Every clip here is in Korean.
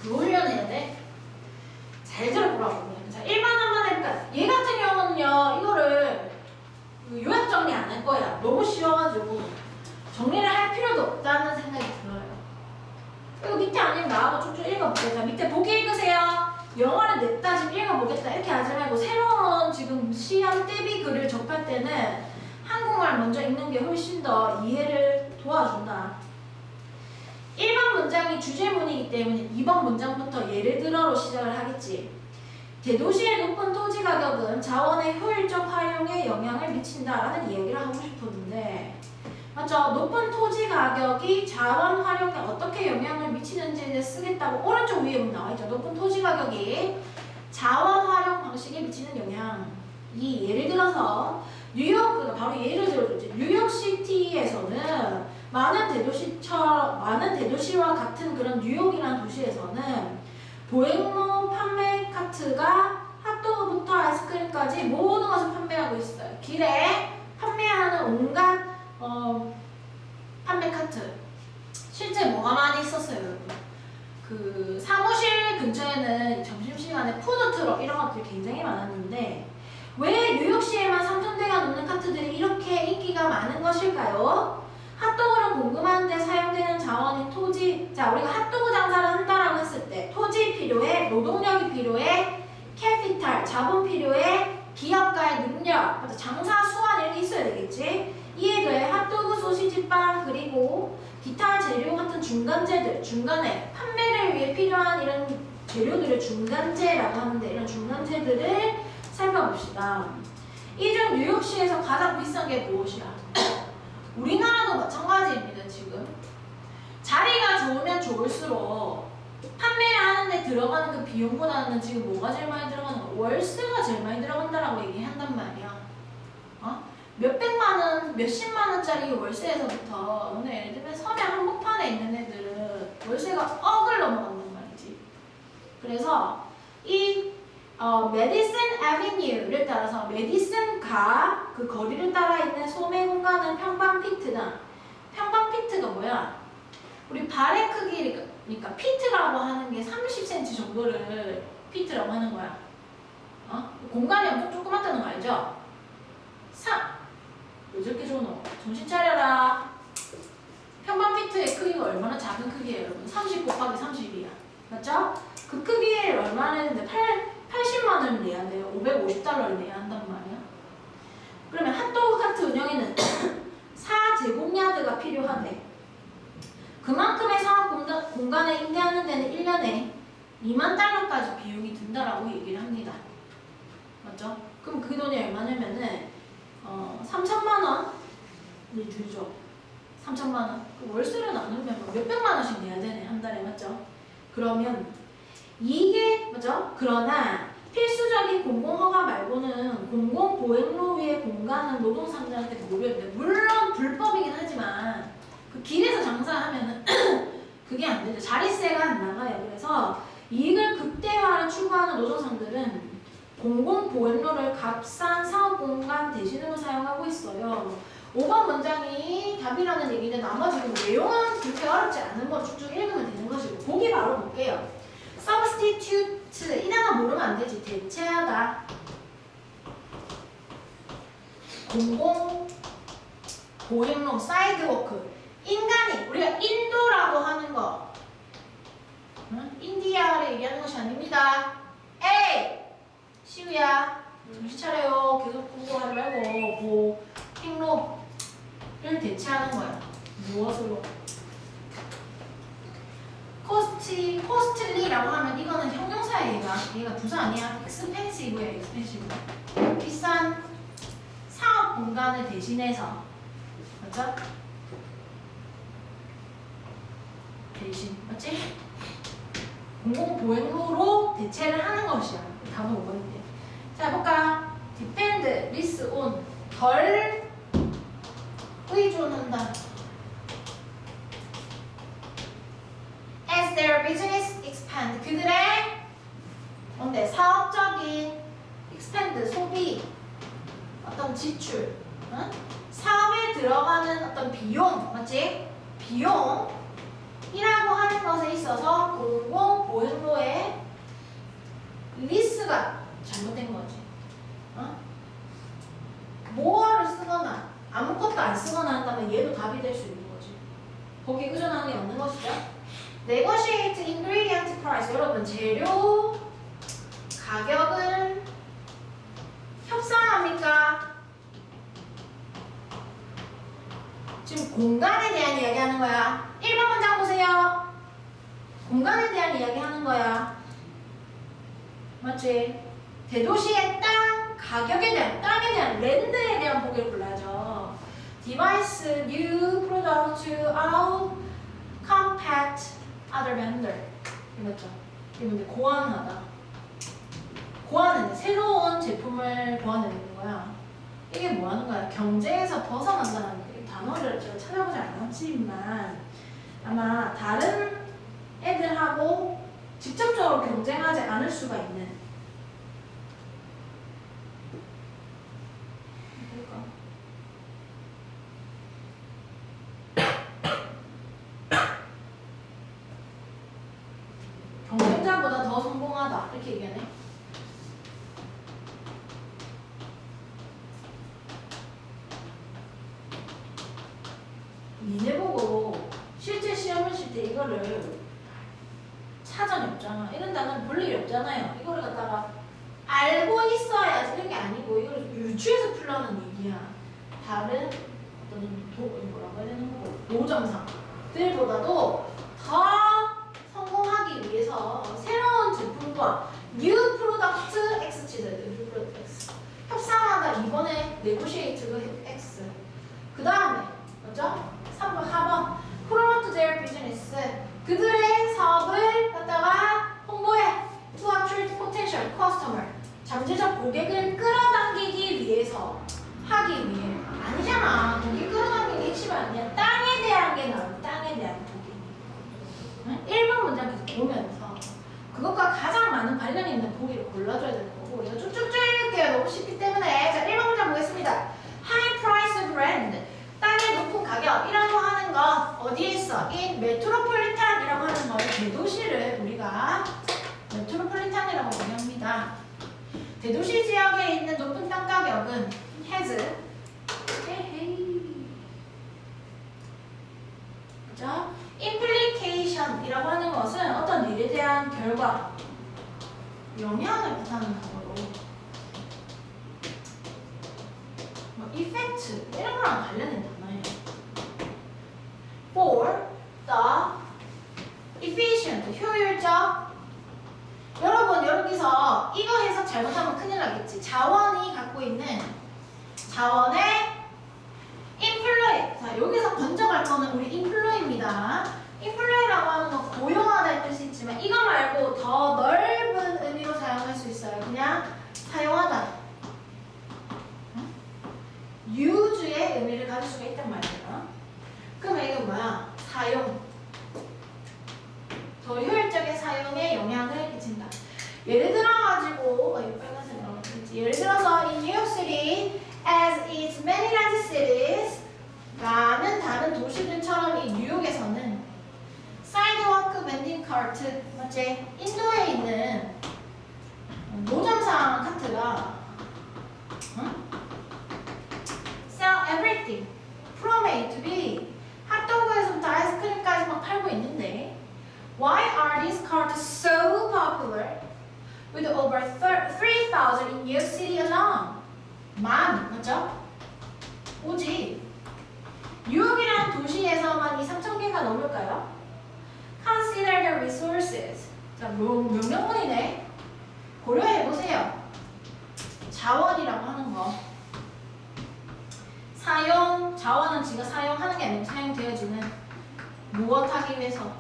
그 훈련해야 돼. 잘 들어보라고. 자, 1번 한번 해볼까? 얘 같은 경우는요, 이거를 요약 정리 안 할 거야. 너무 쉬워가지고 정리를 할 필요도 없다는 생각이 들어요. 이거 밑에 아니면 나하고 쭉쭉 읽어볼게요. 자, 밑에 보기 읽으세요. 영어를 냈다 지금 읽어보겠다 이렇게 하지 말고 새로운 지금 시험 대비 글을 접할 때는 한국말 먼저 읽는 게 훨씬 더 이해를 도와준다. 1번 문장이 주제문이기 때문에 2번 문장부터 예를 들어로 시작을 하겠지. 대도시의 높은 토지 가격은 자원의 효율적 활용에 영향을 미친다라는 이야기를 하고 싶었는데, 맞죠? 높은 토지 가격이 자원 활용에 어떻게 영향을 미치는지에 쓰겠다고 오른쪽 위에 나와있죠. 높은 토지 가격이 자원 활용 방식에 미치는 영향. 이 예를 들어서 뉴욕, 바로 예를 들어줬지. 뉴욕시티에서는 많은 대도시와 같은 그런 뉴욕이라는 도시에서는 보행로 판매 카트가 핫도그부터 아이스크림까지 모든 것을 판매하고 있어요. 길에 판매하는 온갖 판매 카트. 실제 뭐가 많이 있었어요, 여러분? 그 사무실 근처에는 점심시간에 푸드트럭 이런 것들이 굉장히 많았는데 왜 뉴욕시에만 3,000대가 넘는 카트들이 이렇게 인기가 많은 것일까요? 핫도그를 공급하는 데 사용되는 자원인 토지. 자, 우리가 핫도그 장사를 한다라고 했을 때 토지 필요해, 노동력이 필요해, 캐피탈, 자본 필요해, 기업가의 능력, 장사 수완 이런 게 있어야 되겠지. 이에 더해 핫도그, 소시지, 빵, 그리고 기타 재료 같은 중간재들, 중간에 판매를 위해 필요한 이런 재료들을 중간재라고 하는데 이런 중간재들을 살펴봅시다. 이 중 뉴욕시에서 가장 비싼 게 무엇이야? 우리나라도 마찬가지입니다. 지금 자리가 좋으면 좋을수록 판매를 하는데 들어가는 그 비용보다는 지금 뭐가 제일 많이 들어가는 거야? 월세가 제일 많이 들어간다라고 얘기한단 말이야. 몇백만 원, 몇십만 원짜리 월세에서부터 오늘 예를 들면 서면 한복판에 있는 애들은 월세가 억을 넘어간단 말이지. 그래서 이 메디슨 애비뉴를 따라서 메디슨가 그 거리를 따라 있는 소매 공간은 평방 피트다. 평방 피트가 뭐야? 우리 발의 크기니까 피트라고 하는 게 30cm 정도를 피트라고 하는 거야. 공간이 엄청 조그맣다는 거 알죠? 왜 저렇게 좋노? 정신 차려라. 평방 피트의 크기가 얼마나 작은 크기예요, 여러분? 30 곱하기 30이야. 맞죠? 그 크기에 얼마나 했는데 80만 원을 내야 돼요. 550달러를 내야 한단 말이야. 그러면 핫도그 카트 운영에는 4제곱야드가 필요하대. 그만큼의 사업 공간을 임대하는 데는 1년에 2만 달러까지 비용이 든다라고 얘기를 합니다. 맞죠? 그럼 그 돈이 얼마냐면은 3천만 원이 들죠. 3천만 원. 그 월세를 나누면 몇백만 원씩 내야 되네, 한 달에. 맞죠? 그러면 이게 맞죠? 그러나 필수적인 공공허가 말고는 공공보행로 위의 공간은 노동상자한테 무료인데, 물론 불법이긴 하지만 그 길에서 장사하면은 그게 안 되죠. 자릿세가 안 나가요. 그래서 이익을 극대화를 추구하는 노동상들은 공공보행로를 값싼 사업공간 대신으로 사용하고 있어요. 5번 문장이 답이라는 얘기인데 나머지 내용은 그렇게 어렵지 않은 거 쭉쭉 읽으면 되는 것이고, 보기 바로 볼게요. substitute, 이 단어 모르면 안 되지. 대체하다. 공공보행로, 사이드워크. 인간이, 우리가 인도라고 하는 거, 인디아를 얘기하는 것이 아닙니다. 에이! 시우야, 정신 차려요. 계속 공부하지 말고 행로를 대체하는 거야. 무엇으로? 코스틀리라고 하면 이거는 형용사야. 얘가 부사 아니야. expensive야, expensive. 비싼 사업 공간을 대신해서. 맞죠? 대신, 맞지? 공공보행로로 대체를 하는 것이야. 답은 5번인데. 자, 볼까? depend, lease on. 덜 의존한다. As their business expand. 그들의 뭔데? 사업적인 expand, 소비, 어떤 지출, 사업에 들어가는 어떤 비용, 맞지? 비용이라고 하는 것에 있어서 공공보행로 S가 잘못된 거지. 어? more를 쓰거나 아무것도 안 쓰거나 한다면 얘도 답이 될 수 있는 거지. 거기에 의존하는 게 없는 것이죠. negotiate ingredient price. 여러분 재료 가격을 협상합니까? 지금 공간에 대한 이야기 하는 거야. 1번 문장 보세요. 공간에 대한 이야기 하는 거야. 맞지? 대도시의 땅 가격에 대한, 땅에 대한, 랜드에 대한 보기를 불러야죠. Device, new product to out compact other vendor. 이거죠. 이건데 고안하다. 고안은 새로운 제품을 고안해내는 거야. 이게 뭐 하는 거야? 경쟁에서 벗어난다는 게 단어를 제가 찾아보지 않았지만 아마 다른 애들하고 직접적으로 경쟁하지 않을 수가 있는. 경쟁자보다 더 성공하다 이렇게 얘기하네. 니네 보고 실제 시험을 칠 때 이거를 사전이 없잖아. 이런 단어는 볼 일이 없잖아요. 이거를 갖다가 알고 있어야지 이런 게 아니고 이걸 유추해서 풀라는 얘기야. 다른 어떤 뭐라고 해야 되는 거고 노점상들보다도 더 성공하기 위해서 새로운 제품과 new product X치들 new product X 협상하다. 이번에 negotiate가 X. 그 다음에 맞죠? 3번 하번 promote their business. 그들의 사업을 갖다가 홍보해. to attract potential customer. 잠재적 고객을 끌어당기기 위해서 하기 위해. 아니잖아. 고객 끌어당기는 게 핵심이 아니야. 땅에 대한 게 나와. 땅에 대한 고객. 응? 1번 문장 계속 보면서 그것과 가장 많은 관련이 있는 보기를 골라줘야 되는 거고 우리가 쭉쭉쭉 읽을게요. 너무 쉽기 때문에. 자, 1번 문장 보겠습니다. High price brand. 땅의 높은 가격이라고 하는 건 어디에 있어? in 메트로폴리탄이라고 하는 거는 대도시를 우리가 메트로폴리탄이라고 얘기합니다. 대도시 지역에 있는 높은 땅 가격은 has 그죠? implication이라고 하는 것은 어떤 일에 대한 결과, 영향을 뜻하는 단어로 effect 이런 거랑 관련된 단어예요. For the efficient 효율적. 여러분 여기서 이거 해석 잘못하면 큰일 나겠지. 자원이 갖고 있는 자원의 employee. 자 여기서 건져갈 거는 우리 employee입니다. employee라고 하는 건 고용하다의 뜻이 있지만 이거 말고 더 넓은 의미로 사용할 수 있어요. 그냥 사용하다. use의 의미를 가질 수가 있단 말이에요. 그러면 이건 뭐야? 사용. 더 효율적인 사용에 영향을 끼친다. 예를 들어가지고 이 빨간색 나오겠지. 예를 들어서 in New York City as its many large cities 많은 다른 도시들처럼 이 뉴욕에서는 sidewalk vending cart 맞지? 인도에 있는 노점상 카트가 sell everything from A to B. 핫도그에서부터 아이스크림까지 막 팔고 있는데 why are these carts so popular with over 3,000 in New York City alone? 맞죠? 오직 뉴욕이라는 도시에서만 2,3,000개가 넘을까요? Consider the resources. 자, 명령문이네. 고려해보세요. 자원이라고 하는 거. 사용, 자원은 지가 사용하는 게 아니고 사용되어지는 무엇 하기 위해서.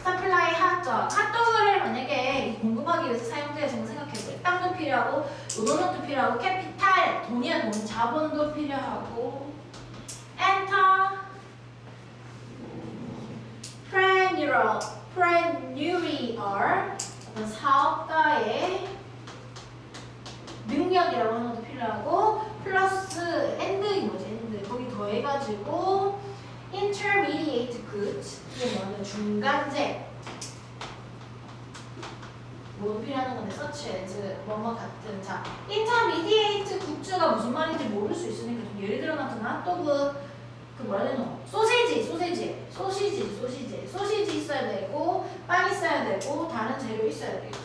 서플라이 핫죠. 핫도그를 만약에 공급하기 위해서 사용되어지는 거 생각해보세요. 땅도 필요하고, 노동력도 필요하고, 캐피탈, 돈이야 돈, 자본도 필요하고. Enter preneurial 어떤 사업가의 능력이라고 하는 것도 필요하고 플러스 end인 거지. end. 거기 더해가지고 intermediate goods 이게 뭐냐면 중간재 모두 필요한 건데 such as 뭐뭐 같은. 자, intermediate 굿즈가 무슨 말인지 모를 수 있으니까 좀 예를 들어 놨던 핫도그 그 뭐라 해야 되노? 소시지 있어야 되고 빵 있어야 되고 다른 재료 있어야 되겠죠.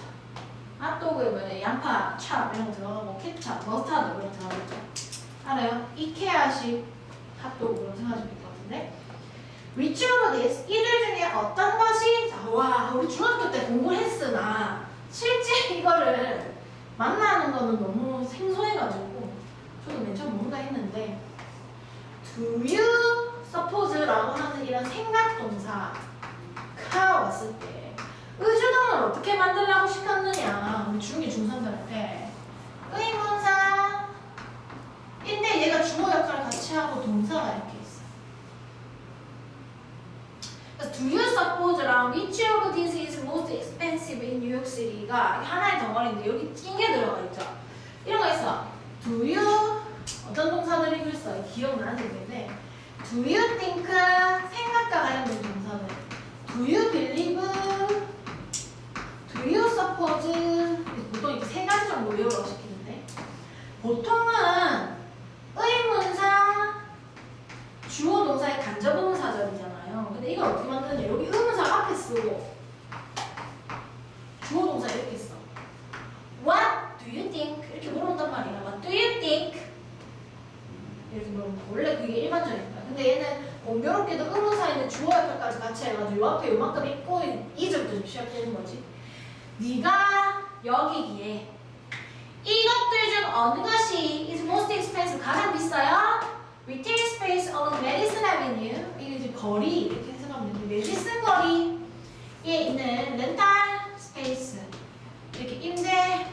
핫도그에 뭐 양파, 찹 이런 거 들어가고 케찹, 머스타드 이런 거 들어가겠죠. 알아요? 이케아식 핫도그 그런 생각하시면 될 것 같은데. Which of these 이들 중에 어떤 것이 자, 와 우리 중학교 때 공부를 했으나 실제 이거를 만나는 거는 너무 생소해가지고 저도 맨 처음 뭔가 했는데 Do you suppose라고 하는 이런 생각 동사가 왔을 때 의주동을 어떻게 만들라고 시켰느냐 우리 중2, 중3들한테 의문사인데 얘가 주어 역할을 같이 하고 동사가 이렇게 있어. 그래서 Do you suppose랑 Which of these is most expensive in New York City가 하나의 덩어리인데 여기 찡게 들어가 있죠. 이런 거 있어. Do you 어떤 동사들이 글써 기억나는 얘기인데 Do you think 생각과 관련된 동사들 Do you believe Do you suppose 보통 이렇게 세 가지 정도 외우라고 시키는데 보통은 의문사 주어 동사의 간접 의문사절이잖아요. 근데 이걸 어떻게 만드느냐 여기 의문사 앞에 쓰고 주어 동사 이렇게 써 What do you think? 이렇게 물어본단 말이야. What do you think? 이렇게 물어보면 원래 그게 일반적인 거야. 근데 얘는 공교롭게도 의문사인데 주어 역할까지 같이 해가지고 요 앞에 요만큼 있고 이제부터 좀 시작되는 거지. 네가 여기기에 이것들 중 어느 것이 is most expensive 가장 비싸요? Retail space along Madison Avenue 이게 이제 거리 이렇게 해석하면 되는데 메디슨 거리에 있는 렌탈 스페이스 이렇게 임대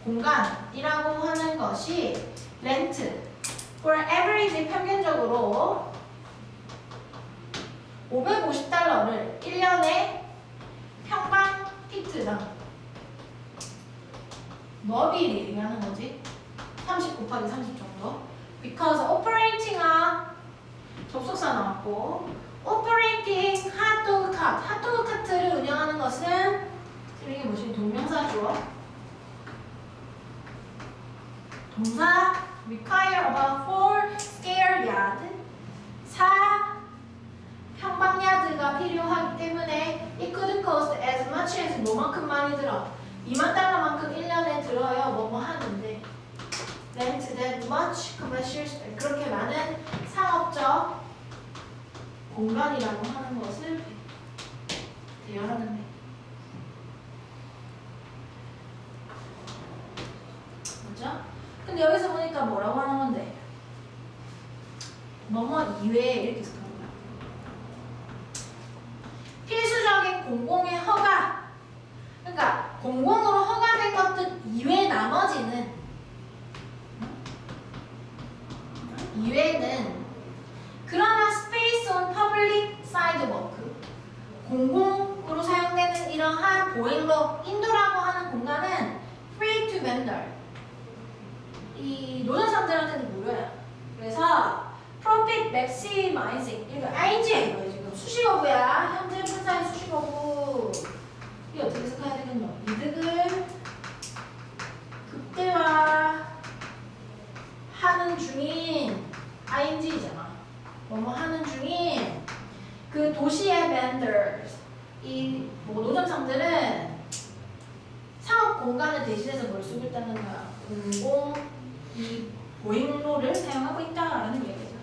공간이라고 하는 것이 렌트 for average 평균적으로 $550를 1년에 평방 피트당 너비를 얘기하는 거지 30 곱하기 30 정도 because operating아 접속사 나왔고 operating 핫도그 카트 핫도그 카트를 운영하는 것은 지금 이게 뭐지? 동명사 주어 동사 require about 4 square yard 4 평방 야드가 필요하기 때문에 it could cost as much as 뭐만큼 많이 들어 $20,000만큼 1년에 들어요 뭐뭐 하는데 rent that much commercial space 그렇게 많은 상업적 공간이라고 하는 것을 대여하는데 그죠? 근데 여기서 보니까 뭐라고 하는 건데 뭐뭐 이외에 이렇게 생각합니다. 필수적인 공공의 허가 그러니까 공공으로 허가된 것들 이외 나머지는 이외는 그러나 space on public sidewalk 공공으로 사용되는 이러한 보행로 인도라고 하는 공간은 free to vendor 이 노점상들한테는 무료야. 그래서 profit maximizing 이거 IG야 이거 지금 수식어구야. 현재 분사의 수식어구 이게 어떻게 해석해야 되겠노? 이득을 극대화하는 중인 ING잖아. 뭐뭐 하는 중인 그 도시의 vendors 이 뭐 노점상들은 상업 공간을 대신해서 뭘 쓰고 있다는 거야. 공공 이 보행로를 사용하고 있다라는 얘기죠.